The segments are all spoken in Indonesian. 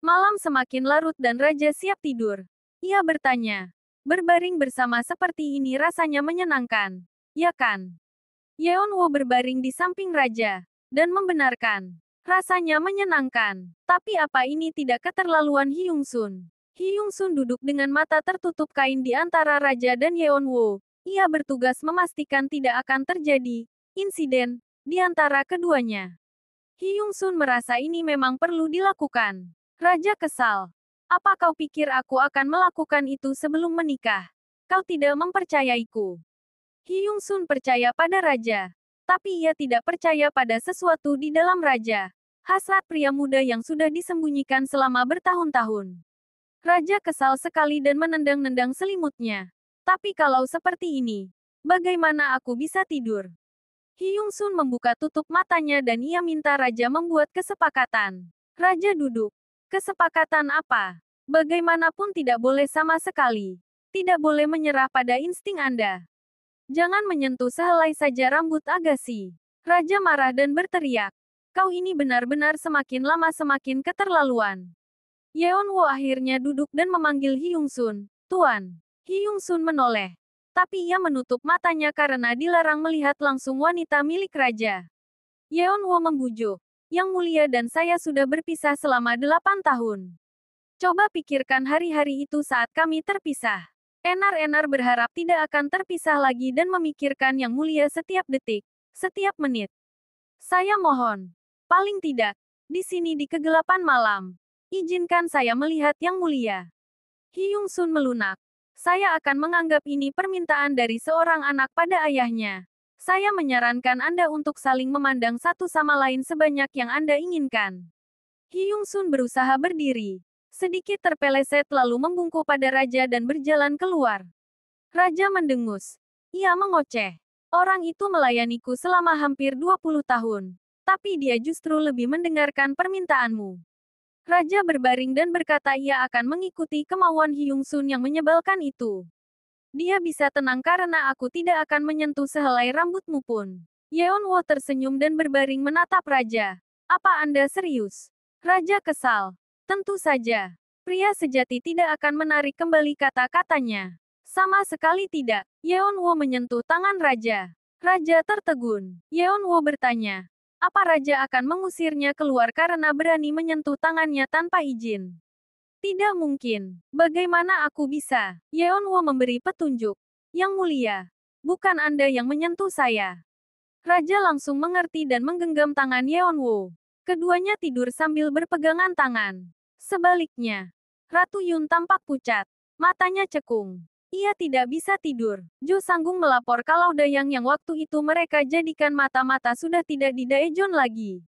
Malam semakin larut dan raja siap tidur. Ia bertanya. Berbaring bersama seperti ini rasanya menyenangkan. Ya kan? Yeonwoo berbaring di samping raja. Dan membenarkan. Rasanya menyenangkan. Tapi apa ini tidak keterlaluan Hyungsun? Hyungsun duduk dengan mata tertutup kain di antara raja dan Yeonwoo. Ia bertugas memastikan tidak akan terjadi insiden di antara keduanya. Hyungsun merasa ini memang perlu dilakukan. Raja kesal. Apa kau pikir aku akan melakukan itu sebelum menikah? Kau tidak mempercayaiku. Hyungsun percaya pada raja. Tapi ia tidak percaya pada sesuatu di dalam raja. Hasrat pria muda yang sudah disembunyikan selama bertahun-tahun. Raja kesal sekali dan menendang-nendang selimutnya. Tapi kalau seperti ini, bagaimana aku bisa tidur? Hyungsun membuka tutup matanya dan ia minta raja membuat kesepakatan. Raja duduk. Kesepakatan apa? Bagaimanapun tidak boleh sama sekali. Tidak boleh menyerah pada insting Anda. Jangan menyentuh sehelai saja rambut Agassi. Raja marah dan berteriak. Kau ini benar-benar semakin lama semakin keterlaluan. Yeonwoo akhirnya duduk dan memanggil Hyungsun. Tuan. Hyungsun menoleh. Tapi ia menutup matanya karena dilarang melihat langsung wanita milik raja. Yeonwoo membujuk. Yang mulia dan saya sudah berpisah selama 8 tahun. Coba pikirkan hari-hari itu saat kami terpisah. Enar-enar berharap tidak akan terpisah lagi dan memikirkan yang mulia setiap detik, setiap menit. Saya mohon. Paling tidak. Di sini di kegelapan malam. Izinkan saya melihat yang mulia. Hyungsun melunak. Saya akan menganggap ini permintaan dari seorang anak pada ayahnya. Saya menyarankan Anda untuk saling memandang satu sama lain sebanyak yang Anda inginkan. Hyungsun berusaha berdiri. Sedikit terpeleset lalu membungkuk pada raja dan berjalan keluar. Raja mendengus. Ia mengoceh. Orang itu melayaniku selama hampir 20 tahun. Tapi dia justru lebih mendengarkan permintaanmu. Raja berbaring dan berkata ia akan mengikuti kemauan Hyungsun yang menyebalkan itu. Dia bisa tenang karena aku tidak akan menyentuh sehelai rambutmu pun. Yeonwoo tersenyum dan berbaring menatap raja. Apa Anda serius? Raja kesal. Tentu saja. Pria sejati tidak akan menarik kembali kata-katanya. Sama sekali tidak. Yeonwoo menyentuh tangan raja. Raja tertegun. Yeonwoo bertanya. Apa raja akan mengusirnya keluar karena berani menyentuh tangannya tanpa izin? Tidak mungkin. Bagaimana aku bisa? Yeonwoo memberi petunjuk. Yang mulia. Bukan Anda yang menyentuh saya. Raja langsung mengerti dan menggenggam tangan Yeonwoo. Keduanya tidur sambil berpegangan tangan. Sebaliknya, Ratu Yun tampak pucat. Matanya cekung. Ia tidak bisa tidur. Jo Sanggung melapor kalau Dayang yang waktu itu mereka jadikan mata-mata sudah tidak di Daejeon lagi.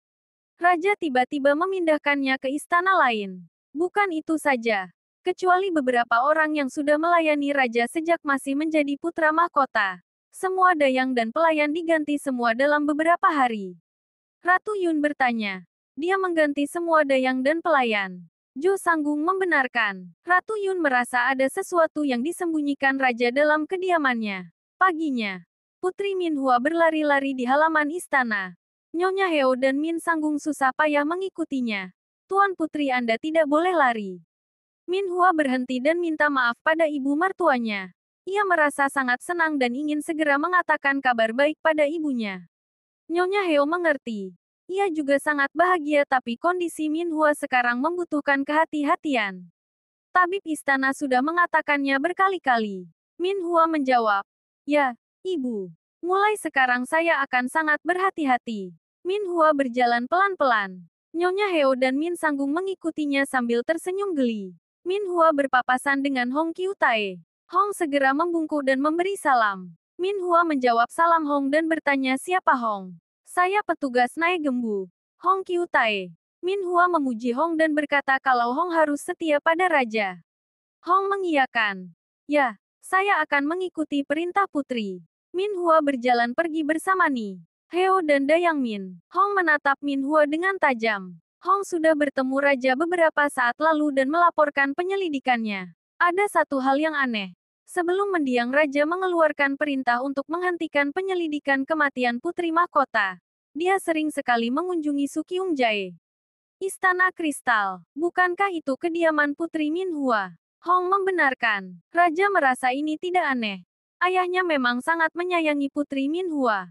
Raja tiba-tiba memindahkannya ke istana lain. Bukan itu saja. Kecuali beberapa orang yang sudah melayani raja sejak masih menjadi putra mahkota. Semua Dayang dan pelayan diganti semua dalam beberapa hari. Ratu Yun bertanya. Dia mengganti semua Dayang dan pelayan. Jo Sanggung membenarkan. Ratu Yun merasa ada sesuatu yang disembunyikan raja dalam kediamannya. Paginya, Putri Minhua berlari-lari di halaman istana. Nyonya Heo dan Min Sanggung susah payah mengikutinya. Tuan Putri Anda tidak boleh lari. Minhua berhenti dan minta maaf pada ibu mertuanya. Ia merasa sangat senang dan ingin segera mengatakan kabar baik pada ibunya. Nyonya Heo mengerti. Ia juga sangat bahagia tapi kondisi Minhua sekarang membutuhkan kehati-hatian. Tabib istana sudah mengatakannya berkali-kali. Minhua menjawab. Ya, ibu. Mulai sekarang saya akan sangat berhati-hati. Minhua berjalan pelan-pelan. Nyonya Heo dan Min Sanggung mengikutinya sambil tersenyum geli. Minhua berpapasan dengan Hong Kyutae. Hong segera membungkuk dan memberi salam. Minhua menjawab salam Hong dan bertanya siapa Hong. Saya petugas naik gembu. Hong Kyutae. Minhua memuji Hong dan berkata kalau Hong harus setia pada raja. Hong mengiyakan. Ya, saya akan mengikuti perintah putri. Minhua berjalan pergi bersama Ni Heo dan Dayang Min. Hong menatap Minhua dengan tajam. Hong sudah bertemu raja beberapa saat lalu dan melaporkan penyelidikannya. Ada satu hal yang aneh. Sebelum mendiang raja mengeluarkan perintah untuk menghentikan penyelidikan kematian putri mahkota, dia sering sekali mengunjungi Sukyung Jae. Istana Kristal. Bukankah itu kediaman Putri Minhua? Hong membenarkan. Raja merasa ini tidak aneh. Ayahnya memang sangat menyayangi Putri Minhua.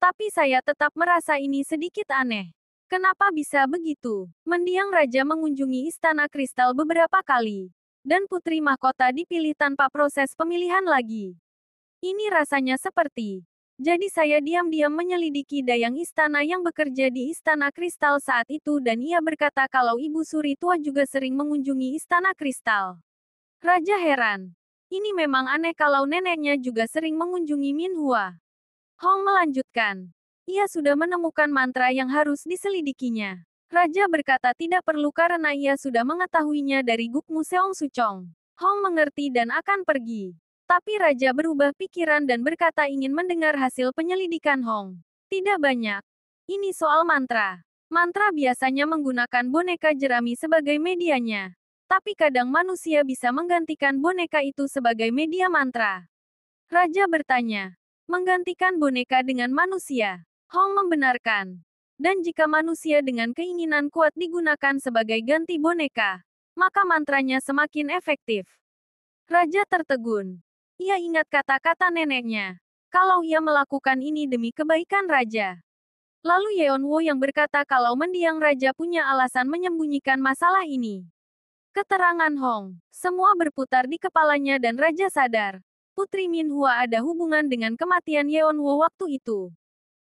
Tapi saya tetap merasa ini sedikit aneh. Kenapa bisa begitu? Mendiang Raja mengunjungi Istana Kristal beberapa kali. Dan Putri Mahkota dipilih tanpa proses pemilihan lagi. Ini rasanya seperti. Jadi saya diam-diam menyelidiki dayang istana yang bekerja di Istana Kristal saat itu dan ia berkata kalau Ibu Suri tua juga sering mengunjungi Istana Kristal. Raja heran. Ini memang aneh kalau neneknya juga sering mengunjungi Minhua. Hong melanjutkan. Ia sudah menemukan mantra yang harus diselidikinya. Raja berkata tidak perlu karena ia sudah mengetahuinya dari Gukmu Seong Suchong. Hong mengerti dan akan pergi. Tapi Raja berubah pikiran dan berkata ingin mendengar hasil penyelidikan Hong. Tidak banyak. Ini soal mantra. Mantra biasanya menggunakan boneka jerami sebagai medianya. Tapi kadang manusia bisa menggantikan boneka itu sebagai media mantra. Raja bertanya. Menggantikan boneka dengan manusia. Hong membenarkan. Dan jika manusia dengan keinginan kuat digunakan sebagai ganti boneka, maka mantranya semakin efektif. Raja tertegun. Ia ingat kata-kata neneknya. Kalau ia melakukan ini demi kebaikan raja. Lalu Yeonwoo yang berkata kalau mendiang raja punya alasan menyembunyikan masalah ini. Keterangan Hong. Semua berputar di kepalanya dan raja sadar. Putri Minhua ada hubungan dengan kematian Yeonwoo waktu itu.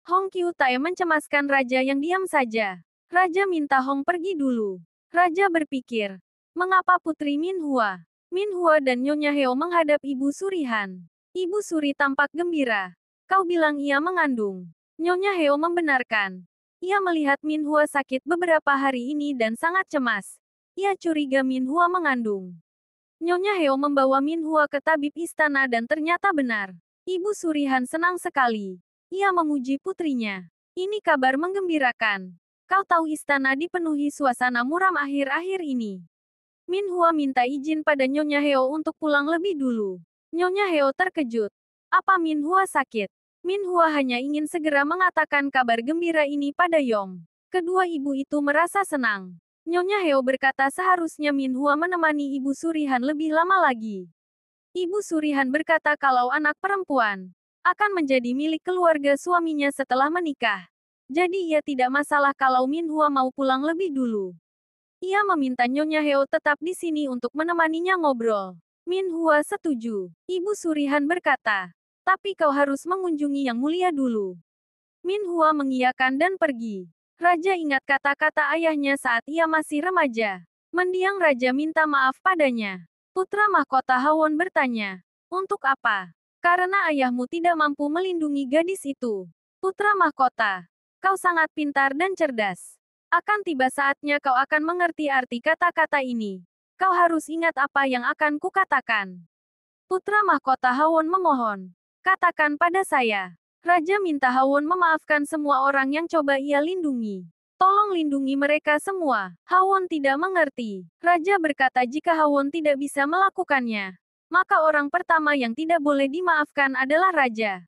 Hong Kyutae mencemaskan raja yang diam saja. Raja minta Hong pergi dulu. Raja berpikir. Mengapa Putri Minhua? Minhua dan Nyonya Heo menghadap Ibu Surihan. Ibu Suri tampak gembira. Kau bilang ia mengandung. Nyonya Heo membenarkan. Ia melihat Minhua sakit beberapa hari ini dan sangat cemas. Ia curiga Minhua mengandung. Nyonya Heo membawa Minhua ke tabib istana dan ternyata benar. Ibu Surihan senang sekali. Ia memuji putrinya. Ini kabar menggembirakan. Kau tahu istana dipenuhi suasana muram akhir-akhir ini. Minhua minta izin pada Nyonya Heo untuk pulang lebih dulu. Nyonya Heo terkejut. Apa Minhua sakit? Minhua hanya ingin segera mengatakan kabar gembira ini pada Yong. Kedua ibu itu merasa senang. Nyonya Heo berkata seharusnya Minhua menemani Ibu Surihan lebih lama lagi. Ibu Surihan berkata kalau anak perempuan akan menjadi milik keluarga suaminya setelah menikah. Jadi ia tidak masalah kalau Minhua mau pulang lebih dulu. Ia meminta Nyonya Heo tetap di sini untuk menemaninya ngobrol. Minhua setuju. Ibu Surihan berkata, tapi kau harus mengunjungi Yang Mulia dulu. Minhua mengiyakan dan pergi. Raja ingat kata-kata ayahnya saat ia masih remaja. Mendiang Raja minta maaf padanya. Putra Mahkota Hawon bertanya, untuk apa? Karena ayahmu tidak mampu melindungi gadis itu. Putra Mahkota, kau sangat pintar dan cerdas. Akan tiba saatnya kau akan mengerti arti kata-kata ini. Kau harus ingat apa yang akan kukatakan. Putra Mahkota Hawon memohon. Katakan pada saya. Raja minta Hawon memaafkan semua orang yang coba ia lindungi. Tolong lindungi mereka semua. Hawon tidak mengerti. Raja berkata jika Hawon tidak bisa melakukannya, maka orang pertama yang tidak boleh dimaafkan adalah Raja.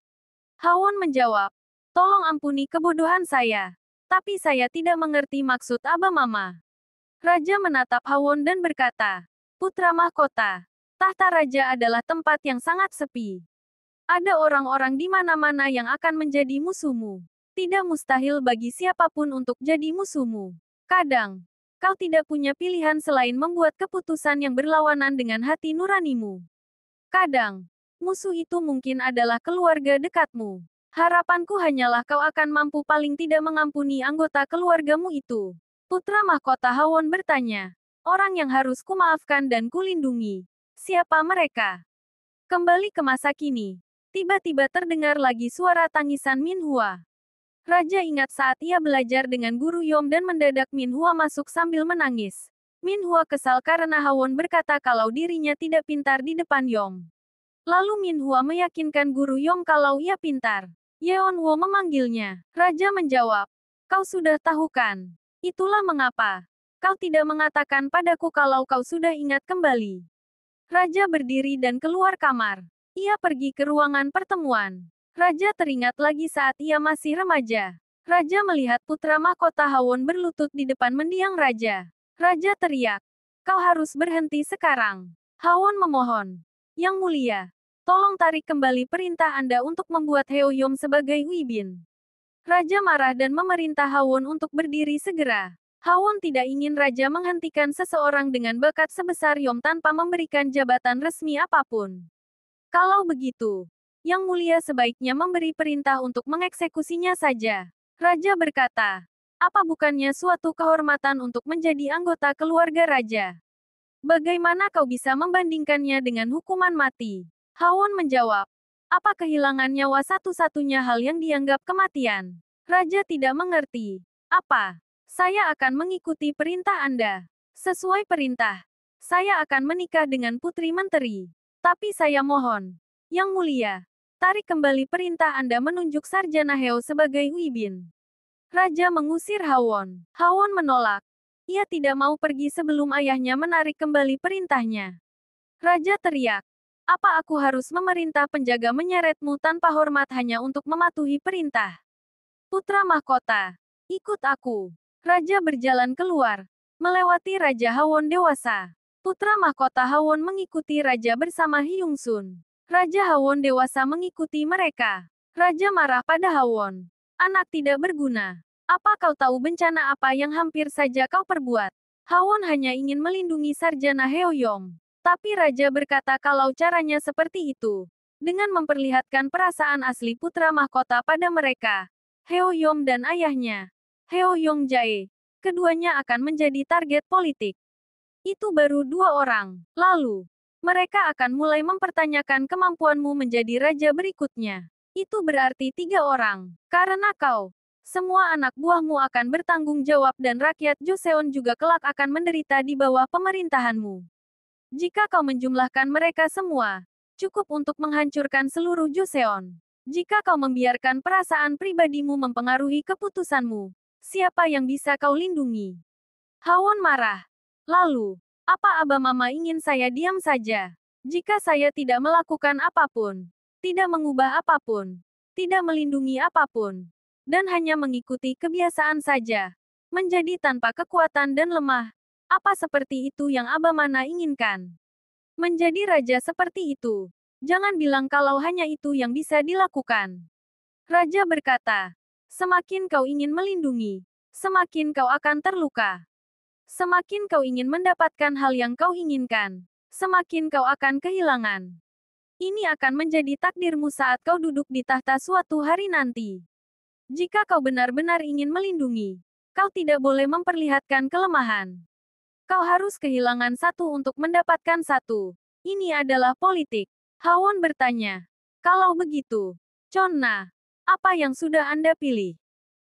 Hawon menjawab. Tolong ampuni kebodohan saya. Tapi saya tidak mengerti maksud Aba Mama. Raja menatap Hawon dan berkata, Putra Mahkota, tahta raja adalah tempat yang sangat sepi. Ada orang-orang di mana-mana yang akan menjadi musuhmu. Tidak mustahil bagi siapapun untuk jadi musuhmu. Kadang, kau tidak punya pilihan selain membuat keputusan yang berlawanan dengan hati nuranimu. Kadang, musuh itu mungkin adalah keluarga dekatmu. Harapanku hanyalah kau akan mampu paling tidak mengampuni anggota keluargamu itu. Putra Mahkota Hawon bertanya. Orang yang harus kumaafkan dan kulindungi. Siapa mereka? Kembali ke masa kini. Tiba-tiba terdengar lagi suara tangisan Minhua. Raja ingat saat ia belajar dengan guru Yom dan mendadak Minhua masuk sambil menangis. Minhua kesal karena Hawon berkata kalau dirinya tidak pintar di depan Yom. Lalu Minhua meyakinkan guru Yom kalau ia pintar. Yeonwoo memanggilnya. Raja menjawab, kau sudah tahu kan? Itulah mengapa kau tidak mengatakan padaku kalau kau sudah ingat kembali. Raja berdiri dan keluar kamar. Ia pergi ke ruangan pertemuan. Raja teringat lagi saat ia masih remaja. Raja melihat putra mahkota Hawon berlutut di depan mendiang Raja. Raja teriak, "Kau harus berhenti sekarang." Hawon memohon, "Yang mulia, tolong tarik kembali perintah Anda untuk membuat Heo Yom sebagai Huibin." Raja marah dan memerintah Hawon untuk berdiri segera. Hawon tidak ingin Raja menghentikan seseorang dengan bakat sebesar Yom tanpa memberikan jabatan resmi apapun. Kalau begitu, Yang Mulia sebaiknya memberi perintah untuk mengeksekusinya saja. Raja berkata, "Apa bukannya suatu kehormatan untuk menjadi anggota keluarga Raja? Bagaimana kau bisa membandingkannya dengan hukuman mati?" Hawon menjawab, "Apa kehilangan nyawa satu-satunya hal yang dianggap kematian?" Raja tidak mengerti. "Apa? Saya akan mengikuti perintah Anda. Sesuai perintah, saya akan menikah dengan putri menteri. Tapi saya mohon, Yang Mulia, tarik kembali perintah Anda menunjuk Sarjana Heo sebagai Huibin." Raja mengusir Hawon. Hawon menolak. Ia tidak mau pergi sebelum ayahnya menarik kembali perintahnya. Raja teriak, "Apa aku harus memerintah penjaga menyeretmu tanpa hormat hanya untuk mematuhi perintah? Putra mahkota, ikut aku." Raja berjalan keluar, melewati Raja Hawon dewasa. Putra mahkota Hawon mengikuti Raja bersama Hyung Sun. Raja Hawon dewasa mengikuti mereka. Raja marah pada Hawon. "Anak tidak berguna. Apa kau tahu bencana apa yang hampir saja kau perbuat?" Hawon hanya ingin melindungi Sarjana Heo Yom. Tapi Raja berkata kalau caranya seperti itu, dengan memperlihatkan perasaan asli putra mahkota pada mereka, Heo Yom dan ayahnya, Heo Yong Jae, keduanya akan menjadi target politik. Itu baru 2 orang. Lalu, mereka akan mulai mempertanyakan kemampuanmu menjadi raja berikutnya. Itu berarti 3 orang. Karena kau, semua anak buahmu akan bertanggung jawab dan rakyat Joseon juga kelak akan menderita di bawah pemerintahanmu. Jika kau menjumlahkan mereka semua, cukup untuk menghancurkan seluruh Joseon. Jika kau membiarkan perasaan pribadimu mempengaruhi keputusanmu, siapa yang bisa kau lindungi? Hawon marah. Lalu, apa Abah Mama ingin saya diam saja? Jika saya tidak melakukan apapun, tidak mengubah apapun, tidak melindungi apapun, dan hanya mengikuti kebiasaan saja, menjadi tanpa kekuatan dan lemah, apa seperti itu yang Abah Mana inginkan? Menjadi raja seperti itu. Jangan bilang kalau hanya itu yang bisa dilakukan. Raja berkata, "Semakin kau ingin melindungi, semakin kau akan terluka. Semakin kau ingin mendapatkan hal yang kau inginkan, semakin kau akan kehilangan. Ini akan menjadi takdirmu saat kau duduk di tahta suatu hari nanti. Jika kau benar-benar ingin melindungi, kau tidak boleh memperlihatkan kelemahan. Kau harus kehilangan satu untuk mendapatkan satu. Ini adalah politik." Hawon bertanya, "Kalau begitu, Chonna, apa yang sudah Anda pilih?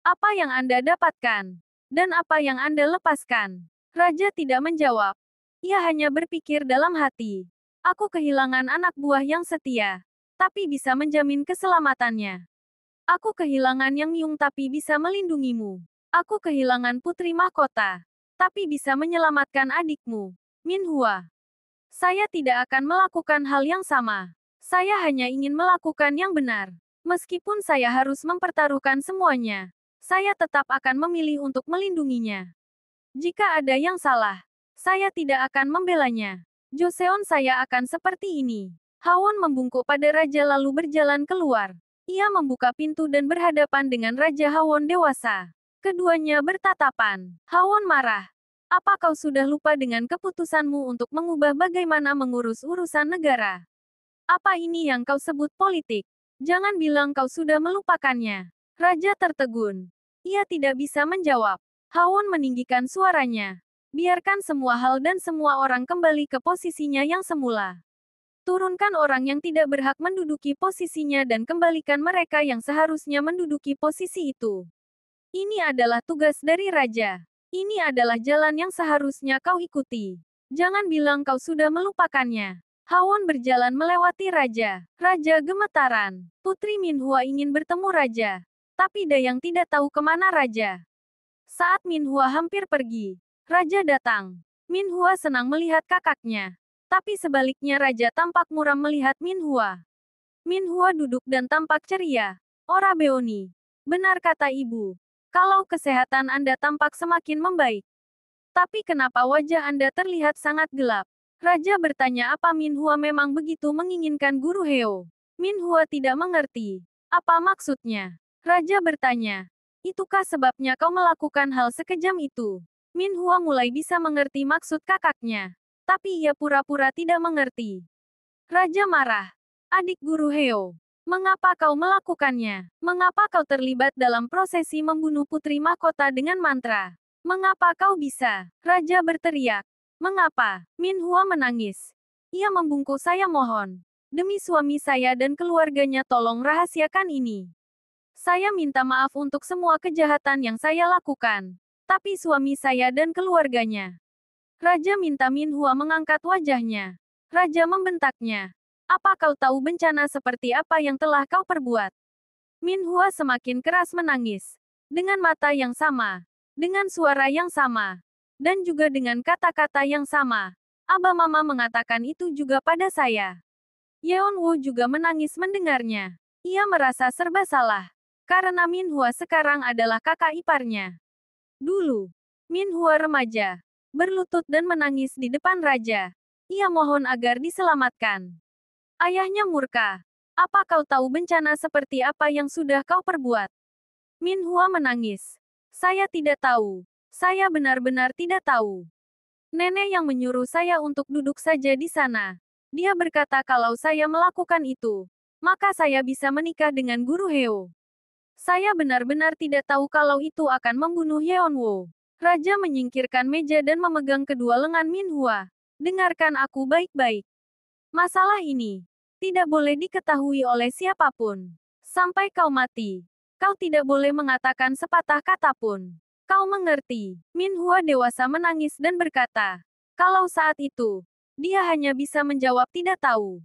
Apa yang Anda dapatkan? Dan apa yang Anda lepaskan?" Raja tidak menjawab. Ia hanya berpikir dalam hati. "Aku kehilangan anak buah yang setia, tapi bisa menjamin keselamatannya. Aku kehilangan Yang Myung tapi bisa melindungimu. Aku kehilangan putri mahkota, tapi bisa menyelamatkan adikmu, Min Hua. Saya tidak akan melakukan hal yang sama. Saya hanya ingin melakukan yang benar. Meskipun saya harus mempertaruhkan semuanya, saya tetap akan memilih untuk melindunginya. Jika ada yang salah, saya tidak akan membelanya. Joseon saya akan seperti ini." Hawon membungkuk pada raja lalu berjalan keluar. Ia membuka pintu dan berhadapan dengan Raja Hawon dewasa. Keduanya bertatapan. Hawon marah. "Apa kau sudah lupa dengan keputusanmu untuk mengubah bagaimana mengurus urusan negara? Apa ini yang kau sebut politik? Jangan bilang kau sudah melupakannya." Raja tertegun. Ia tidak bisa menjawab. Hawon meninggikan suaranya. "Biarkan semua hal dan semua orang kembali ke posisinya yang semula. Turunkan orang yang tidak berhak menduduki posisinya dan kembalikan mereka yang seharusnya menduduki posisi itu. Ini adalah tugas dari raja. Ini adalah jalan yang seharusnya kau ikuti. Jangan bilang kau sudah melupakannya." Hawon berjalan melewati raja. Raja gemetaran. Putri Min Hua ingin bertemu raja. Tapi Dayang tidak tahu kemana raja. Saat Min Hua hampir pergi, raja datang. Min Hua senang melihat kakaknya. Tapi sebaliknya raja tampak muram melihat Min Hua. Min Hua duduk dan tampak ceria. "Ora Beoni. Benar kata ibu. Kalau kesehatan Anda tampak semakin membaik. Tapi kenapa wajah Anda terlihat sangat gelap? Raja bertanya apa Min Hua memang begitu menginginkan guru Heo. Min Hua tidak mengerti. Apa maksudnya? Raja bertanya. Itukah sebabnya kau melakukan hal sekejam itu? Min Hua mulai bisa mengerti maksud kakaknya. Tapi ia pura-pura tidak mengerti. Raja marah. Adik guru Heo. Mengapa kau melakukannya? Mengapa kau terlibat dalam prosesi membunuh putri mahkota dengan mantra? Mengapa kau bisa? Raja berteriak. Mengapa? Min Hua menangis. Ia membungkuk, saya mohon. Demi suami saya dan keluarganya tolong rahasiakan ini. Saya minta maaf untuk semua kejahatan yang saya lakukan. Tapi suami saya dan keluarganya. Raja minta Min Hua mengangkat wajahnya. Raja membentaknya. Apa kau tahu bencana seperti apa yang telah kau perbuat? Min Hua semakin keras menangis. Dengan mata yang sama. Dengan suara yang sama. Dan juga dengan kata-kata yang sama. Aba Mama mengatakan itu juga pada saya. Yeon Woo juga menangis mendengarnya. Ia merasa serba salah. Karena Min Hua sekarang adalah kakak iparnya. Dulu, Min Hua remaja. Berlutut dan menangis di depan raja. Ia mohon agar diselamatkan. Ayahnya murka. Apa kau tahu bencana seperti apa yang sudah kau perbuat? Min Hua menangis. Saya tidak tahu. Saya benar-benar tidak tahu. Nenek yang menyuruh saya untuk duduk saja di sana. Dia berkata kalau saya melakukan itu, maka saya bisa menikah dengan guru Heo. Saya benar-benar tidak tahu kalau itu akan membunuh Yeon Woo. Raja menyingkirkan meja dan memegang kedua lengan Min Hua. Dengarkan aku baik-baik. Masalah ini tidak boleh diketahui oleh siapapun. Sampai kau mati. Kau tidak boleh mengatakan sepatah kata pun. Kau mengerti? Min Hua dewasa menangis dan berkata. Kalau saat itu, dia hanya bisa menjawab tidak tahu.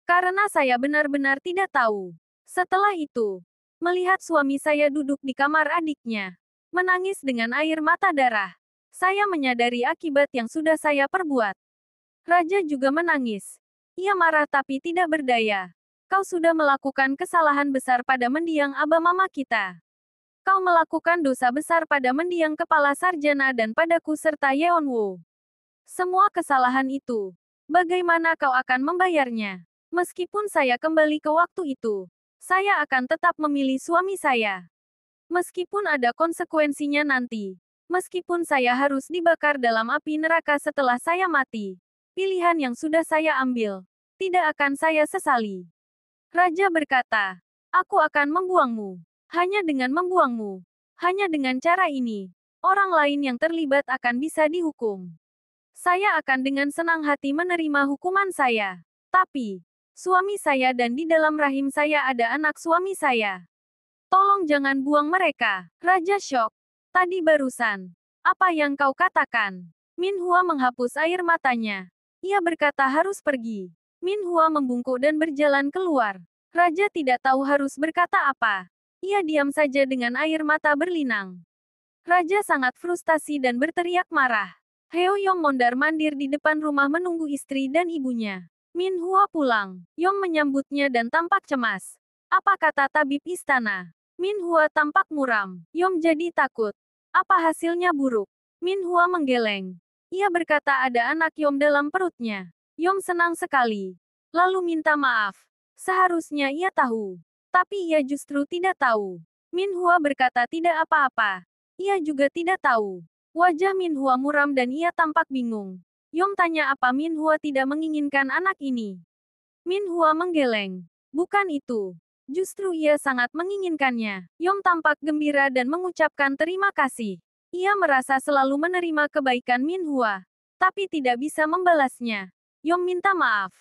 Karena saya benar-benar tidak tahu. Setelah itu, melihat suami saya duduk di kamar adiknya, menangis dengan air mata darah, saya menyadari akibat yang sudah saya perbuat. Raja juga menangis. Ia marah tapi tidak berdaya. Kau sudah melakukan kesalahan besar pada mendiang Aba Mama kita. Kau melakukan dosa besar pada mendiang kepala sarjana dan padaku serta Yeon Woo. Semua kesalahan itu, bagaimana kau akan membayarnya? Meskipun saya kembali ke waktu itu, saya akan tetap memilih suami saya. Meskipun ada konsekuensinya nanti. Meskipun saya harus dibakar dalam api neraka setelah saya mati. Pilihan yang sudah saya ambil, tidak akan saya sesali. Raja berkata, aku akan membuangmu. Hanya dengan membuangmu. Hanya dengan cara ini, orang lain yang terlibat akan bisa dihukum. Saya akan dengan senang hati menerima hukuman saya. Tapi, suami saya dan di dalam rahim saya ada anak suami saya. Tolong jangan buang mereka. Raja syok. Tadi barusan. Apa yang kau katakan? Min Hua menghapus air matanya. Ia berkata harus pergi. Min Hua membungkuk dan berjalan keluar. Raja tidak tahu harus berkata apa. Ia diam saja dengan air mata berlinang. Raja sangat frustasi dan berteriak marah. Heo Yong mondar-mandir di depan rumah menunggu istri dan ibunya. Min Hua pulang. Yong menyambutnya dan tampak cemas. Apa kata tabib istana? Min Hua tampak muram. Yong jadi takut. Apa hasilnya buruk? Min Hua menggeleng. Ia berkata ada anak Yom dalam perutnya. Yom senang sekali. Lalu minta maaf. Seharusnya ia tahu. Tapi ia justru tidak tahu. Min Hua berkata tidak apa-apa. Ia juga tidak tahu. Wajah Min Hua muram dan ia tampak bingung. Yom tanya apa Min Hua tidak menginginkan anak ini. Min Hua menggeleng. Bukan itu. Justru ia sangat menginginkannya. Yom tampak gembira dan mengucapkan terima kasih. Ia merasa selalu menerima kebaikan Min Hua. Tapi tidak bisa membalasnya. Yom minta maaf.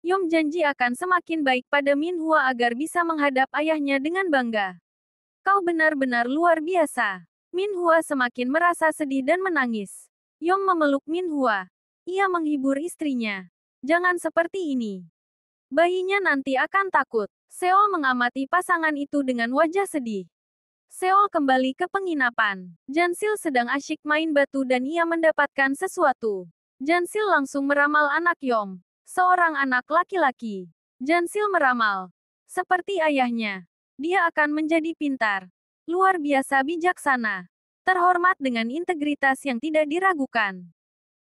Yom janji akan semakin baik pada Min Hua agar bisa menghadap ayahnya dengan bangga. Kau benar-benar luar biasa. Min Hua semakin merasa sedih dan menangis. Yom memeluk Min Hua. Ia menghibur istrinya. Jangan seperti ini. Bayinya nanti akan takut. Seol mengamati pasangan itu dengan wajah sedih. Seol kembali ke penginapan. Jansil sedang asyik main batu dan ia mendapatkan sesuatu. Jansil langsung meramal anak Yom. Seorang anak laki-laki. Jansil meramal. Seperti ayahnya. Dia akan menjadi pintar, luar biasa bijaksana, terhormat dengan integritas yang tidak diragukan.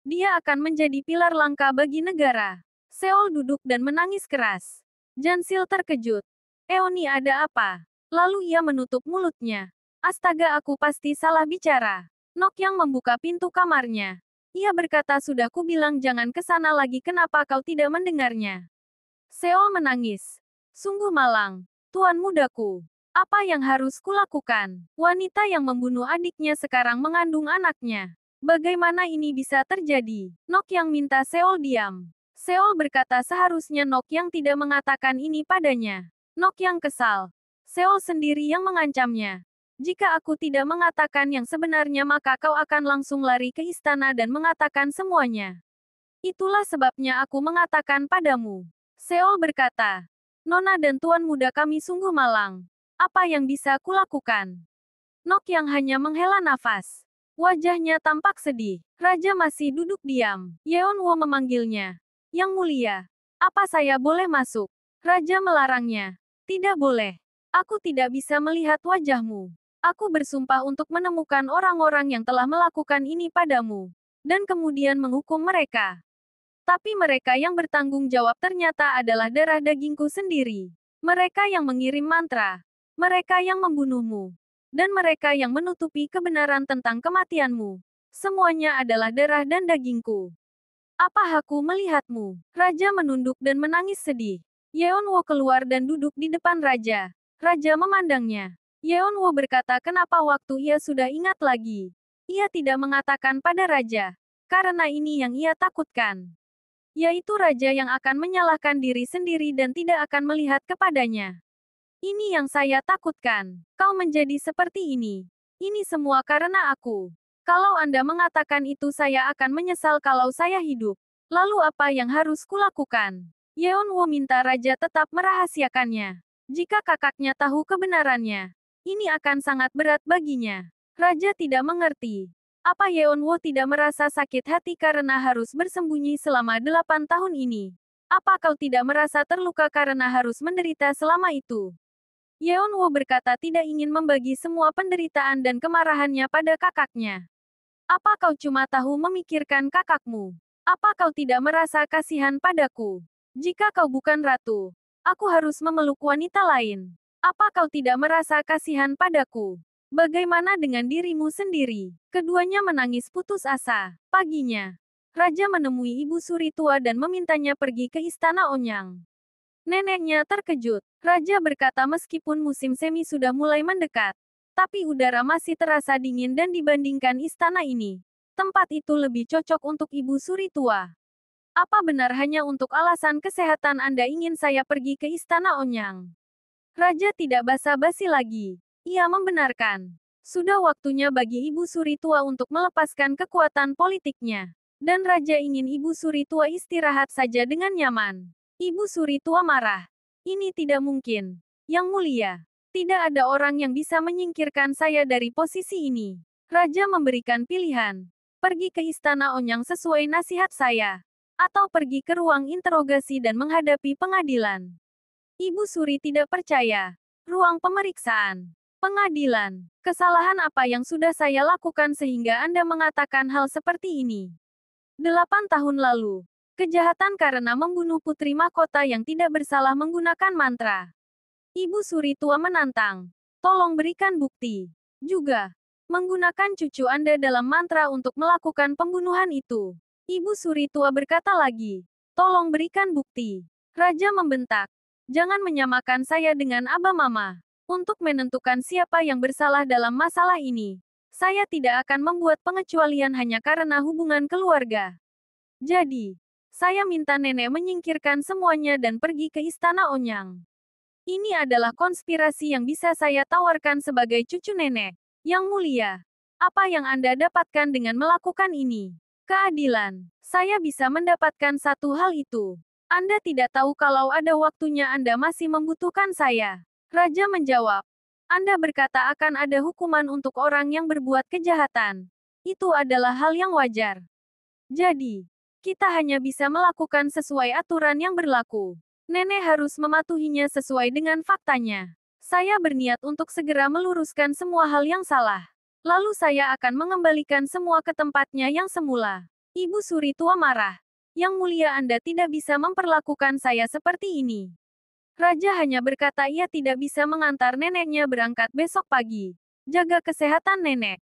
Dia akan menjadi pilar langka bagi negara. Seol duduk dan menangis keras. Jansil terkejut. Eoni, ada apa? Lalu ia menutup mulutnya. Astaga, aku pasti salah bicara. Nok yang membuka pintu kamarnya. Ia berkata, sudah kubilang jangan ke sana lagi, kenapa kau tidak mendengarnya? Seol menangis. Sungguh malang. Tuan mudaku. Apa yang harus kulakukan? Wanita yang membunuh adiknya sekarang mengandung anaknya. Bagaimana ini bisa terjadi? Nok yang minta Seol diam. Seol berkata seharusnya Nok yang tidak mengatakan ini padanya. Nok yang kesal. Seol sendiri yang mengancamnya. Jika aku tidak mengatakan yang sebenarnya maka kau akan langsung lari ke istana dan mengatakan semuanya. Itulah sebabnya aku mengatakan padamu. Seol berkata, Nona dan Tuan muda kami sungguh malang. Apa yang bisa kulakukan? Nok yang hanya menghela nafas. Wajahnya tampak sedih. Raja masih duduk diam. Yeonwo memanggilnya. Yang mulia, apa saya boleh masuk? Raja melarangnya. Tidak boleh. Aku tidak bisa melihat wajahmu. Aku bersumpah untuk menemukan orang-orang yang telah melakukan ini padamu. Dan kemudian menghukum mereka. Tapi mereka yang bertanggung jawab ternyata adalah darah dagingku sendiri. Mereka yang mengirim mantra. Mereka yang membunuhmu. Dan mereka yang menutupi kebenaran tentang kematianmu. Semuanya adalah darah dan dagingku. Apa aku melihatmu? Raja menunduk dan menangis sedih. Yeonwo keluar dan duduk di depan raja. Raja memandangnya. Yeonwo berkata kenapa waktu ia sudah ingat lagi. Ia tidak mengatakan pada raja. Karena ini yang ia takutkan. Yaitu raja yang akan menyalahkan diri sendiri dan tidak akan melihat kepadanya. Ini yang saya takutkan. Kau menjadi seperti ini. Ini semua karena aku. Kalau Anda mengatakan itu saya akan menyesal kalau saya hidup. Lalu apa yang harus kulakukan? Yeonwo minta raja tetap merahasiakannya. Jika kakaknya tahu kebenarannya, ini akan sangat berat baginya. Raja tidak mengerti. Apa Yeonwo tidak merasa sakit hati karena harus bersembunyi selama 8 tahun ini? Apa kau tidak merasa terluka karena harus menderita selama itu? Yeonwo berkata tidak ingin membagi semua penderitaan dan kemarahannya pada kakaknya. Apa kau cuma tahu memikirkan kakakmu? Apa kau tidak merasa kasihan padaku? Jika kau bukan ratu, aku harus memeluk wanita lain. Apa kau tidak merasa kasihan padaku? Bagaimana dengan dirimu sendiri? Keduanya menangis putus asa. Paginya, raja menemui ibu suri tua dan memintanya pergi ke istana Onyang. Neneknya terkejut. Raja berkata meskipun musim semi sudah mulai mendekat, tapi udara masih terasa dingin dan dibandingkan istana ini, tempat itu lebih cocok untuk ibu suri tua. Apa benar hanya untuk alasan kesehatan Anda ingin saya pergi ke istana Onyang? Raja tidak basa-basi lagi. Ia membenarkan. Sudah waktunya bagi ibu suri tua untuk melepaskan kekuatan politiknya. Dan raja ingin ibu suri tua istirahat saja dengan nyaman. Ibu suri tua marah. Ini tidak mungkin. Yang mulia, tidak ada orang yang bisa menyingkirkan saya dari posisi ini. Raja memberikan pilihan. Pergi ke istana Onyang sesuai nasihat saya. Atau pergi ke ruang interogasi dan menghadapi pengadilan. Ibu suri tidak percaya. Ruang pemeriksaan. Pengadilan. Kesalahan apa yang sudah saya lakukan sehingga Anda mengatakan hal seperti ini? 8 tahun lalu. Kejahatan karena membunuh putri mahkota yang tidak bersalah menggunakan mantra. Ibu suri tua menantang. Tolong berikan bukti. Juga, menggunakan cucu Anda dalam mantra untuk melakukan pembunuhan itu. Ibu suri tua berkata lagi. Tolong berikan bukti. Raja membentak. Jangan menyamakan saya dengan Aba Mama. Untuk menentukan siapa yang bersalah dalam masalah ini, saya tidak akan membuat pengecualian hanya karena hubungan keluarga. Jadi, saya minta nenek menyingkirkan semuanya dan pergi ke istana Onyang. Ini adalah konspirasi yang bisa saya tawarkan sebagai cucu nenek. Yang mulia, apa yang Anda dapatkan dengan melakukan ini? Keadilan. Saya bisa mendapatkan satu hal itu. Anda tidak tahu kalau ada waktunya Anda masih membutuhkan saya. Raja menjawab. Anda berkata akan ada hukuman untuk orang yang berbuat kejahatan. Itu adalah hal yang wajar. Jadi, kita hanya bisa melakukan sesuai aturan yang berlaku. Nenek harus mematuhinya sesuai dengan faktanya. Saya berniat untuk segera meluruskan semua hal yang salah. Lalu saya akan mengembalikan semua ke tempatnya yang semula. Ibu Suri tua marah. Yang mulia, Anda tidak bisa memperlakukan saya seperti ini. Raja hanya berkata ia tidak bisa mengantar neneknya berangkat besok pagi. Jaga kesehatan nenek.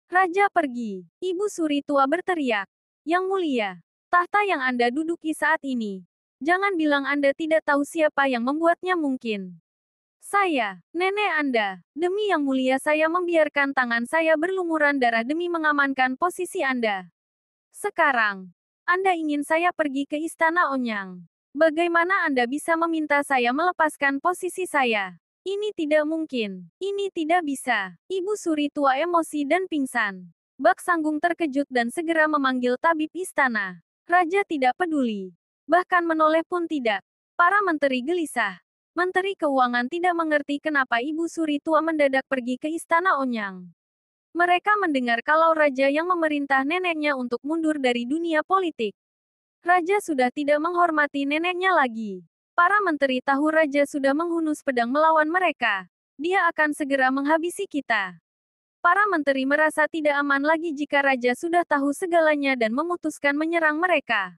Raja pergi. Ibu Suri tua berteriak. Yang mulia, tahta yang Anda duduki saat ini. Jangan bilang Anda tidak tahu siapa yang membuatnya mungkin. Saya, nenek Anda. Demi yang mulia saya membiarkan tangan saya berlumuran darah demi mengamankan posisi Anda. Sekarang, Anda ingin saya pergi ke Istana Onyang. Bagaimana Anda bisa meminta saya melepaskan posisi saya? Ini tidak mungkin. Ini tidak bisa. Ibu Suri tua emosi dan pingsan. Bak Sanggung terkejut dan segera memanggil tabib istana. Raja tidak peduli. Bahkan menoleh pun tidak. Para menteri gelisah. Menteri Keuangan tidak mengerti kenapa Ibu Suri tua mendadak pergi ke Istana Onyang. Mereka mendengar kalau raja yang memerintah neneknya untuk mundur dari dunia politik. Raja sudah tidak menghormati neneknya lagi. Para menteri tahu raja sudah menghunus pedang melawan mereka. Dia akan segera menghabisi kita. Para menteri merasa tidak aman lagi jika raja sudah tahu segalanya dan memutuskan menyerang mereka.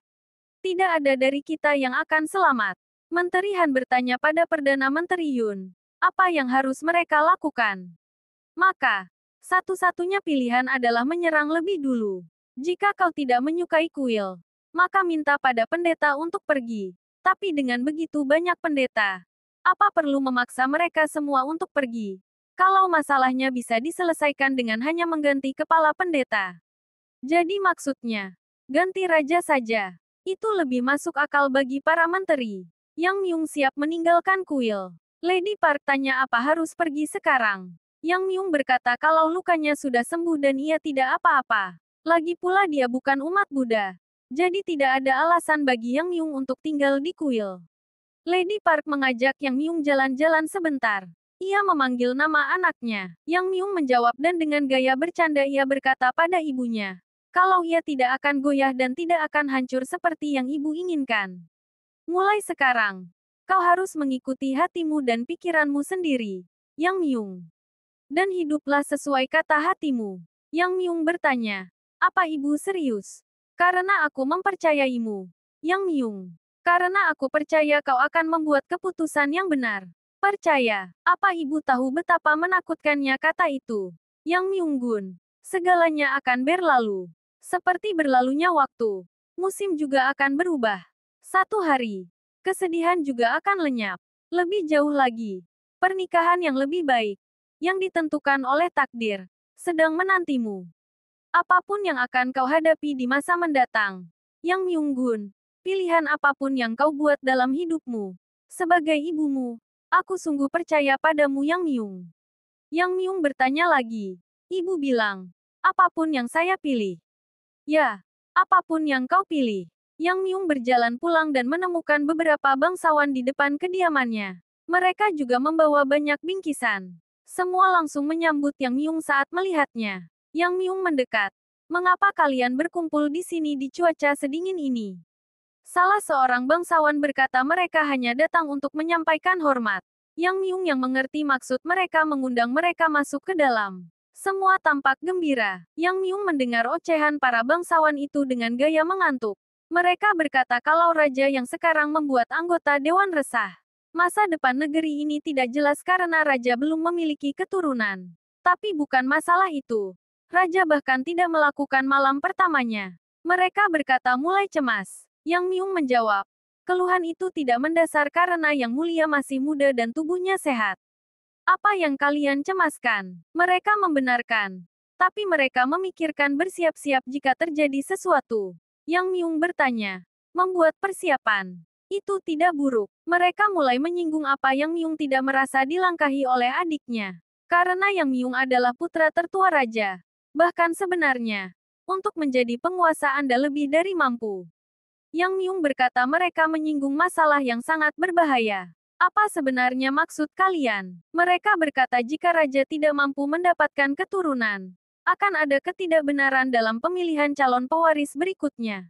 Tidak ada dari kita yang akan selamat. Menteri Han bertanya pada Perdana Menteri Yun. Apa yang harus mereka lakukan? Maka, satu-satunya pilihan adalah menyerang lebih dulu. Jika kau tidak menyukai kuil, maka minta pada pendeta untuk pergi. Tapi dengan begitu banyak pendeta, apa perlu memaksa mereka semua untuk pergi? Kalau masalahnya bisa diselesaikan dengan hanya mengganti kepala pendeta. Jadi maksudnya, ganti raja saja. Itu lebih masuk akal bagi para menteri. Yang Myung siap meninggalkan kuil. Lady Park tanya apa harus pergi sekarang. Yang Myung berkata kalau lukanya sudah sembuh dan ia tidak apa-apa. Lagi pula dia bukan umat Buddha. Jadi tidak ada alasan bagi Yang Myung untuk tinggal di kuil. Lady Park mengajak Yang Myung jalan-jalan sebentar. Ia memanggil nama anaknya. Yang Myung menjawab dan dengan gaya bercanda ia berkata pada ibunya. Kalau ia tidak akan goyah dan tidak akan hancur seperti yang ibu inginkan. Mulai sekarang, kau harus mengikuti hatimu dan pikiranmu sendiri. Yang Myung. Dan hiduplah sesuai kata hatimu. Yang Myung bertanya. Apa ibu serius? Karena aku mempercayaimu. Yang Myung. Karena aku percaya kau akan membuat keputusan yang benar. Percaya. Apa ibu tahu betapa menakutkannya kata itu? Yang Myung Gun. Segalanya akan berlalu. Seperti berlalunya waktu. Musim juga akan berubah. Satu hari. Kesedihan juga akan lenyap. Lebih jauh lagi. Pernikahan yang lebih baik. Yang ditentukan oleh takdir. Sedang menantimu. Apapun yang akan kau hadapi di masa mendatang. Yang Myung Gun, pilihan apapun yang kau buat dalam hidupmu. Sebagai ibumu, aku sungguh percaya padamu Yang Myung. Yang Myung bertanya lagi. Ibu bilang, apapun yang saya pilih. Ya, apapun yang kau pilih. Yang Myung berjalan pulang dan menemukan beberapa bangsawan di depan kediamannya. Mereka juga membawa banyak bingkisan. Semua langsung menyambut Yang Myung saat melihatnya. Yang Myung mendekat. Mengapa kalian berkumpul di sini di cuaca sedingin ini? Salah seorang bangsawan berkata mereka hanya datang untuk menyampaikan hormat. Yang Myung yang mengerti maksud mereka mengundang mereka masuk ke dalam. Semua tampak gembira. Yang Myung mendengar ocehan para bangsawan itu dengan gaya mengantuk. Mereka berkata kalau raja yang sekarang membuat anggota dewan resah. Masa depan negeri ini tidak jelas karena raja belum memiliki keturunan. Tapi bukan masalah itu. Raja bahkan tidak melakukan malam pertamanya. Mereka berkata mulai cemas. Yang Myung menjawab. Keluhan itu tidak mendasar karena Yang Mulia masih muda dan tubuhnya sehat. Apa yang kalian cemaskan? Mereka membenarkan. Tapi mereka memikirkan bersiap-siap jika terjadi sesuatu. Yang Myung bertanya. Membuat persiapan. Itu tidak buruk. Mereka mulai menyinggung apa Yang Myung tidak merasa dilangkahi oleh adiknya. Karena Yang Myung adalah putra tertua raja. Bahkan sebenarnya, untuk menjadi penguasa Anda lebih dari mampu. Yang Myung berkata mereka menyinggung masalah yang sangat berbahaya. Apa sebenarnya maksud kalian? Mereka berkata jika raja tidak mampu mendapatkan keturunan, akan ada ketidakbenaran dalam pemilihan calon pewaris berikutnya.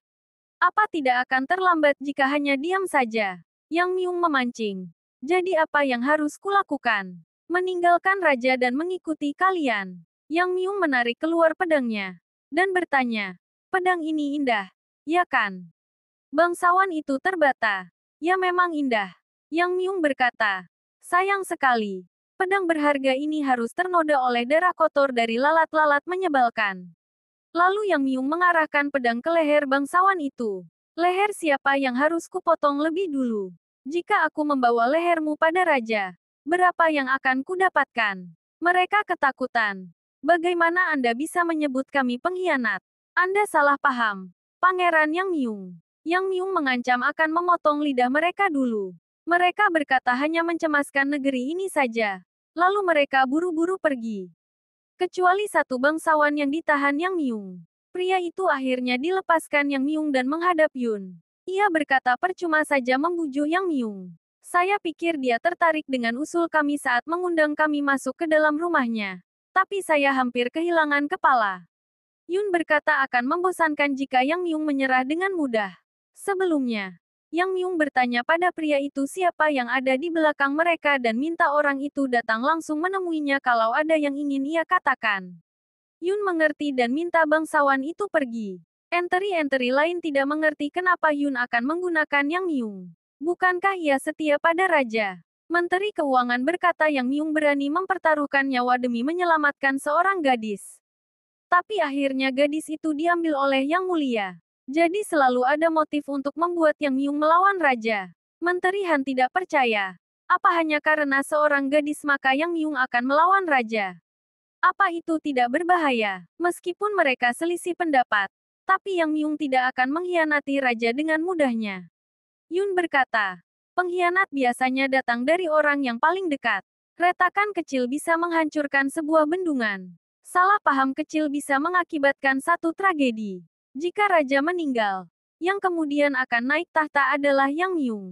Apa tidak akan terlambat jika hanya diam saja? Yang Myung memancing. Jadi apa yang harus kulakukan? meninggalkan raja dan mengikuti kalian. Yang Myung menarik keluar pedangnya dan bertanya, pedang ini indah, ya kan? Bangsawan itu terbata. Ya memang indah. Yang Myung berkata, sayang sekali. Pedang berharga ini harus ternoda oleh darah kotor dari lalat-lalat menyebalkan. Lalu Yang Myung mengarahkan pedang ke leher bangsawan itu. Leher siapa yang harus kupotong lebih dulu? Jika aku membawa lehermu pada raja, berapa yang akan kudapatkan? Mereka ketakutan. Bagaimana Anda bisa menyebut kami pengkhianat? Anda salah paham. Pangeran Yang Myung. Yang Myung mengancam akan memotong lidah mereka dulu. Mereka berkata hanya mencemaskan negeri ini saja. Lalu mereka buru-buru pergi. Kecuali satu bangsawan yang ditahan Yang Myung. Pria itu akhirnya dilepaskan Yang Myung dan menghadap Yun. Ia berkata percuma saja membujuk Yang Myung. Saya pikir dia tertarik dengan usul kami saat mengundang kami masuk ke dalam rumahnya. Tapi saya hampir kehilangan kepala. Yun berkata akan membosankan jika Yang Myung menyerah dengan mudah. Sebelumnya, Yang Myung bertanya pada pria itu siapa yang ada di belakang mereka dan minta orang itu datang langsung menemuinya kalau ada yang ingin ia katakan. Yun mengerti dan minta bangsawan itu pergi. Enteri-enteri lain tidak mengerti kenapa Yun akan menggunakan Yang Myung. Bukankah ia setia pada raja? Menteri Keuangan berkata Yang Myung berani mempertaruhkan nyawa demi menyelamatkan seorang gadis. Tapi akhirnya gadis itu diambil oleh Yang Mulia. Jadi selalu ada motif untuk membuat Yang Myung melawan raja. Menteri Han tidak percaya. Apa hanya karena seorang gadis maka Yang Myung akan melawan raja? Apa itu tidak berbahaya? Meskipun mereka selisih pendapat, tapi Yang Myung tidak akan mengkhianati raja dengan mudahnya. Yun berkata, pengkhianat biasanya datang dari orang yang paling dekat. Retakan kecil bisa menghancurkan sebuah bendungan. Salah paham kecil bisa mengakibatkan satu tragedi. Jika raja meninggal, yang kemudian akan naik tahta adalah Yang Myung.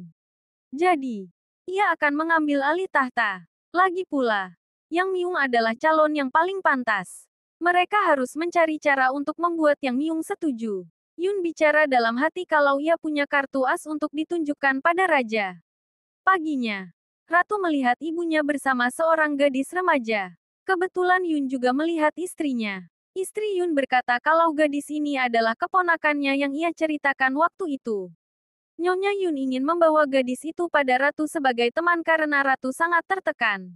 Jadi, ia akan mengambil alih tahta. Lagi pula, Yang Myung adalah calon yang paling pantas. Mereka harus mencari cara untuk membuat Yang Myung setuju. Yun bicara dalam hati kalau ia punya kartu as untuk ditunjukkan pada raja. Paginya, Ratu melihat ibunya bersama seorang gadis remaja. Kebetulan Yun juga melihat istrinya. Istri Yun berkata kalau gadis ini adalah keponakannya yang ia ceritakan waktu itu. Nyonya Yun ingin membawa gadis itu pada Ratu sebagai teman karena Ratu sangat tertekan.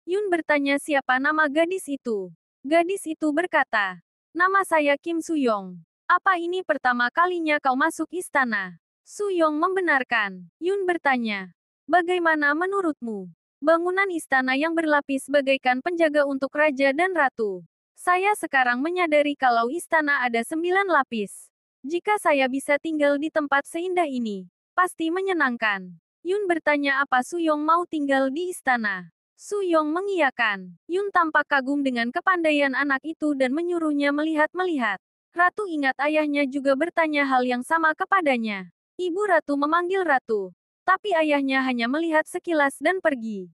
Yun bertanya siapa nama gadis itu. Gadis itu berkata, nama saya Kim Suyong. Apa ini pertama kalinya kau masuk istana? Suyong membenarkan. Yun bertanya, bagaimana menurutmu? Bangunan istana yang berlapis bagaikan penjaga untuk raja dan ratu. Saya sekarang menyadari kalau istana ada 9 lapis. Jika saya bisa tinggal di tempat seindah ini, pasti menyenangkan. Yun bertanya apa Suyong mau tinggal di istana. Suyong mengiyakan. Yun tampak kagum dengan kepandaian anak itu dan menyuruhnya melihat-melihat. Ratu ingat ayahnya juga bertanya hal yang sama kepadanya. Ibu Ratu memanggil Ratu. Tapi ayahnya hanya melihat sekilas dan pergi.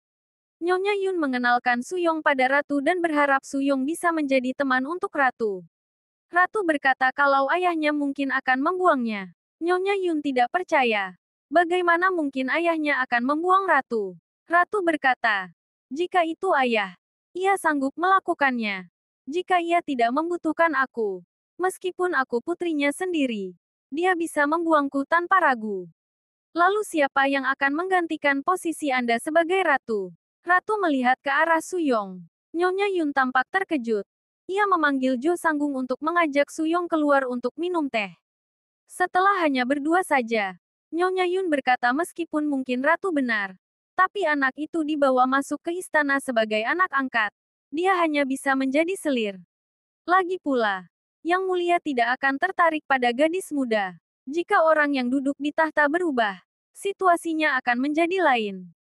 Nyonya Yun mengenalkan Suyong pada Ratu dan berharap Suyong bisa menjadi teman untuk Ratu. Ratu berkata kalau ayahnya mungkin akan membuangnya. Nyonya Yun tidak percaya. Bagaimana mungkin ayahnya akan membuang Ratu? Ratu berkata, jika itu ayah, ia sanggup melakukannya. Jika ia tidak membutuhkan aku, meskipun aku putrinya sendiri, dia bisa membuangku tanpa ragu. Lalu siapa yang akan menggantikan posisi Anda sebagai Ratu? Ratu melihat ke arah Suyong. Nyonya Yun tampak terkejut. Ia memanggil Jo Sanggung untuk mengajak Suyong keluar untuk minum teh. Setelah hanya berdua saja, Nyonya Yun berkata meskipun mungkin Ratu benar, tapi anak itu dibawa masuk ke istana sebagai anak angkat. Dia hanya bisa menjadi selir. Lagi pula, Yang Mulia tidak akan tertarik pada gadis muda. Jika orang yang duduk di tahta berubah, situasinya akan menjadi lain.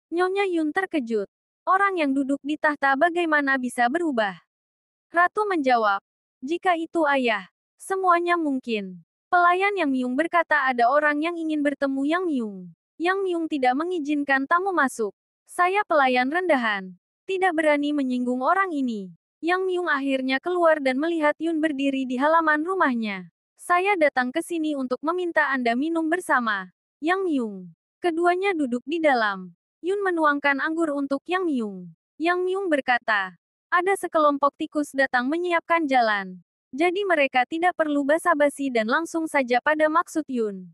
Nyonya Yun terkejut. Orang yang duduk di tahta bagaimana bisa berubah? Ratu menjawab, jika itu ayah, semuanya mungkin. Pelayan Yang Myung berkata ada orang yang ingin bertemu Yang Myung. Yang Myung tidak mengizinkan tamu masuk. Saya pelayan rendahan. Tidak berani menyinggung orang ini. Yang Myung akhirnya keluar dan melihat Yun berdiri di halaman rumahnya. Saya datang ke sini untuk meminta Anda minum bersama. Yang Myung. Keduanya duduk di dalam. Yun menuangkan anggur untuk Yang Myung. Yang Myung berkata. Ada sekelompok tikus datang menyiapkan jalan. Jadi mereka tidak perlu basa-basi dan langsung saja pada maksud Yun.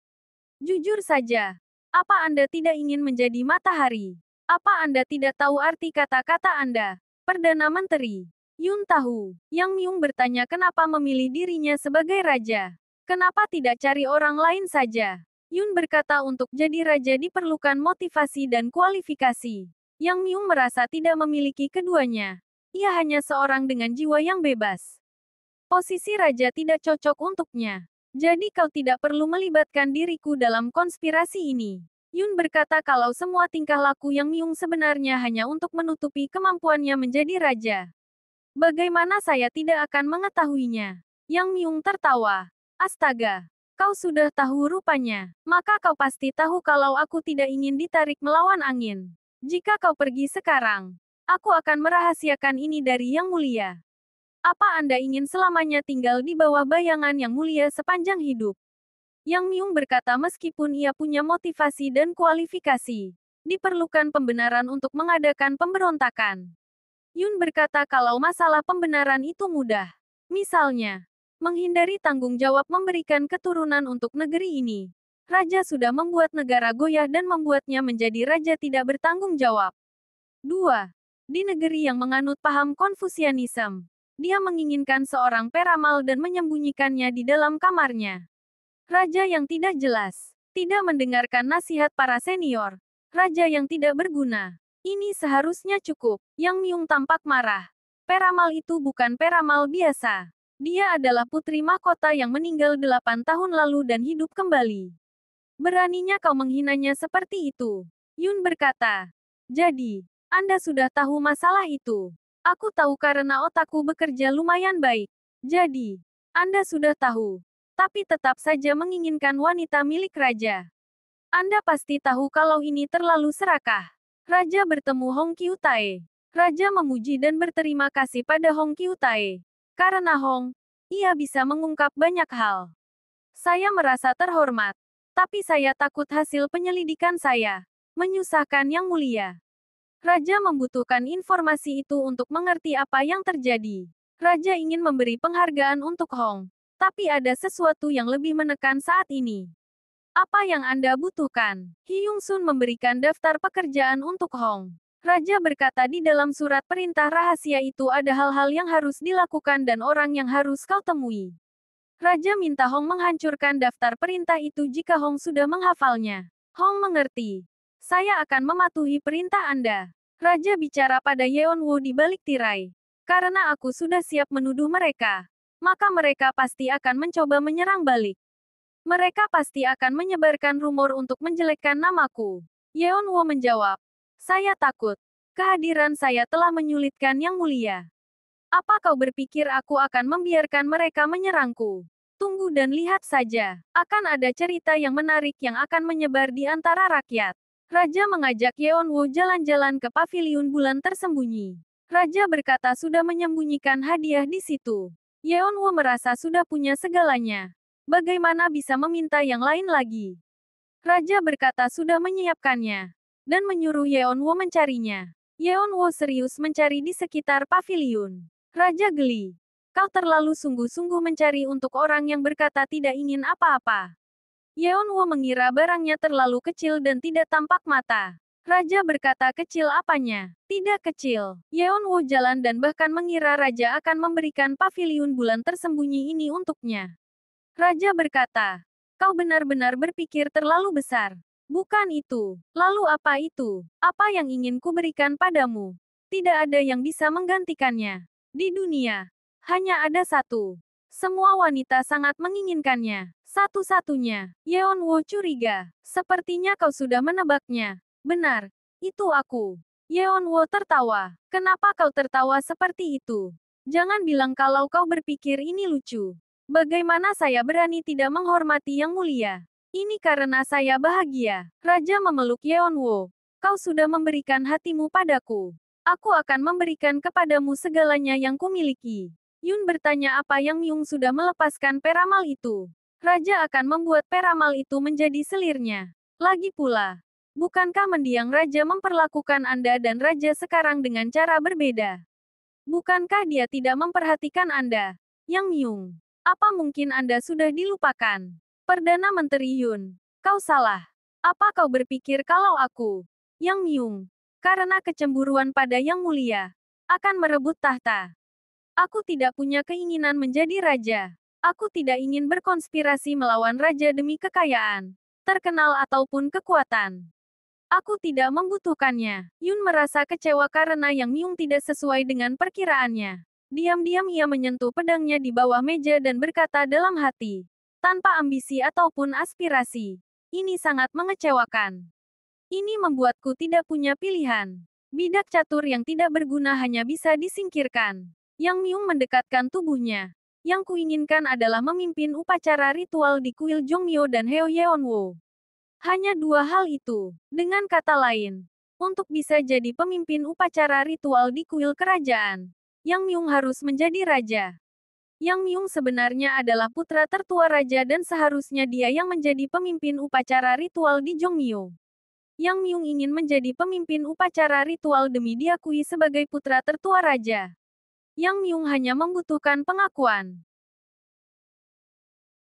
Jujur saja. Apa Anda tidak ingin menjadi matahari? Apa Anda tidak tahu arti kata-kata Anda? Perdana Menteri. Yun tahu. Yang Myung bertanya kenapa memilih dirinya sebagai raja. Kenapa tidak cari orang lain saja? Yun berkata untuk jadi raja diperlukan motivasi dan kualifikasi. Yang Myung merasa tidak memiliki keduanya. Ia hanya seorang dengan jiwa yang bebas. Posisi raja tidak cocok untuknya. Jadi kau tidak perlu melibatkan diriku dalam konspirasi ini. Yun berkata kalau semua tingkah laku Yang Myung sebenarnya hanya untuk menutupi kemampuannya menjadi raja. Bagaimana saya tidak akan mengetahuinya? Yang Myung tertawa. Astaga. Kau sudah tahu rupanya. Maka kau pasti tahu kalau aku tidak ingin ditarik melawan angin. Jika kau pergi sekarang, aku akan merahasiakan ini dari Yang Mulia. Apa Anda ingin selamanya tinggal di bawah bayangan Yang Mulia sepanjang hidup? Yang Myung berkata meskipun ia punya motivasi dan kualifikasi, diperlukan pembenaran untuk mengadakan pemberontakan. Yun berkata kalau masalah pembenaran itu mudah. Misalnya, menghindari tanggung jawab memberikan keturunan untuk negeri ini. Raja sudah membuat negara goyah dan membuatnya menjadi raja tidak bertanggung jawab. 2. Di negeri yang menganut paham Konfusianisme, dia menginginkan seorang peramal dan menyembunyikannya di dalam kamarnya. Raja yang tidak jelas, tidak mendengarkan nasihat para senior. Raja yang tidak berguna. Ini seharusnya cukup. Yang Myung tampak marah. Peramal itu bukan peramal biasa. Dia adalah putri mahkota yang meninggal 8 tahun lalu dan hidup kembali. Beraninya kau menghinanya seperti itu. Yun berkata. Jadi, Anda sudah tahu masalah itu. Aku tahu karena otakku bekerja lumayan baik. Jadi, Anda sudah tahu. Tapi tetap saja menginginkan wanita milik raja. Anda pasti tahu kalau ini terlalu serakah. Raja bertemu Hong Qiu-tae. Raja memuji dan berterima kasih pada Hong Qiu-tae. Karena Hong, ia bisa mengungkap banyak hal. Saya merasa terhormat. Tapi saya takut hasil penyelidikan saya menyusahkan Yang Mulia. Raja membutuhkan informasi itu untuk mengerti apa yang terjadi. Raja ingin memberi penghargaan untuk Hong. Tapi ada sesuatu yang lebih menekan saat ini. Apa yang Anda butuhkan? Hyung Sun memberikan daftar pekerjaan untuk Hong. Raja berkata di dalam surat perintah rahasia itu ada hal-hal yang harus dilakukan dan orang yang harus kau temui. Raja minta Hong menghancurkan daftar perintah itu jika Hong sudah menghafalnya. Hong mengerti. Saya akan mematuhi perintah Anda. Raja bicara pada Yeonwoo di balik tirai. Karena aku sudah siap menuduh mereka, maka mereka pasti akan mencoba menyerang balik. Mereka pasti akan menyebarkan rumor untuk menjelekkan namaku. Yeonwoo menjawab. Saya takut. Kehadiran saya telah menyulitkan Yang Mulia. Apa kau berpikir aku akan membiarkan mereka menyerangku? Tunggu dan lihat saja. Akan ada cerita yang menarik yang akan menyebar di antara rakyat. Raja mengajak Yeonwoo jalan-jalan ke paviliun bulan tersembunyi. Raja berkata sudah menyembunyikan hadiah di situ. Yeonwoo merasa sudah punya segalanya. Bagaimana bisa meminta yang lain lagi? Raja berkata sudah menyiapkannya. Dan menyuruh Yeonwoo mencarinya. Yeonwoo serius mencari di sekitar paviliun. Raja geli. Kau terlalu sungguh-sungguh mencari untuk orang yang berkata tidak ingin apa-apa. Yeonwoo mengira barangnya terlalu kecil dan tidak tampak mata. Raja berkata kecil apanya? Tidak kecil. Yeonwoo jalan dan bahkan mengira Raja akan memberikan paviliun bulan tersembunyi ini untuknya. Raja berkata, kau benar-benar berpikir terlalu besar. Bukan itu. Lalu apa itu? Apa yang ingin kuberikan padamu? Tidak ada yang bisa menggantikannya. Di dunia, hanya ada satu. Semua wanita sangat menginginkannya. Satu-satunya. Yeonwoo curiga. Sepertinya kau sudah menebaknya. Benar. Itu aku. Yeonwoo tertawa. Kenapa kau tertawa seperti itu? Jangan bilang kalau kau berpikir ini lucu. Bagaimana saya berani tidak menghormati Yang Mulia? Ini karena saya bahagia. Raja memeluk Yeonwoo. Kau sudah memberikan hatimu padaku. Aku akan memberikan kepadamu segalanya yang kumiliki. Yun bertanya apa Yang Myung sudah melepaskan peramal itu. Raja akan membuat peramal itu menjadi selirnya. Lagi pula, Bukankah mendiang raja memperlakukan Anda dan raja sekarang dengan cara berbeda? Bukankah dia tidak memperhatikan Anda? Yang Myung, apa mungkin Anda sudah dilupakan? Perdana Menteri Yun, kau salah. Apa kau berpikir kalau aku, Yang Myung, karena kecemburuan pada Yang Mulia, akan merebut tahta? Aku tidak punya keinginan menjadi raja. Aku tidak ingin berkonspirasi melawan raja demi kekayaan, terkenal ataupun kekuatan. Aku tidak membutuhkannya. Yun merasa kecewa karena Yang Myung tidak sesuai dengan perkiraannya. Diam-diam ia menyentuh pedangnya di bawah meja dan berkata dalam hati, tanpa ambisi ataupun aspirasi. Ini sangat mengecewakan. Ini membuatku tidak punya pilihan. Bidak catur yang tidak berguna hanya bisa disingkirkan. Yang Myung mendekatkan tubuhnya. Yang kuinginkan adalah memimpin upacara ritual di kuil Jongmyo dan Heo Yeonwo. Hanya dua hal itu. Dengan kata lain, untuk bisa jadi pemimpin upacara ritual di kuil kerajaan, Yang Myung harus menjadi raja. Yang Myung sebenarnya adalah putra tertua raja dan seharusnya dia yang menjadi pemimpin upacara ritual di Jongmyo. Yang Myung ingin menjadi pemimpin upacara ritual demi diakui sebagai putra tertua raja. Yang Myung hanya membutuhkan pengakuan.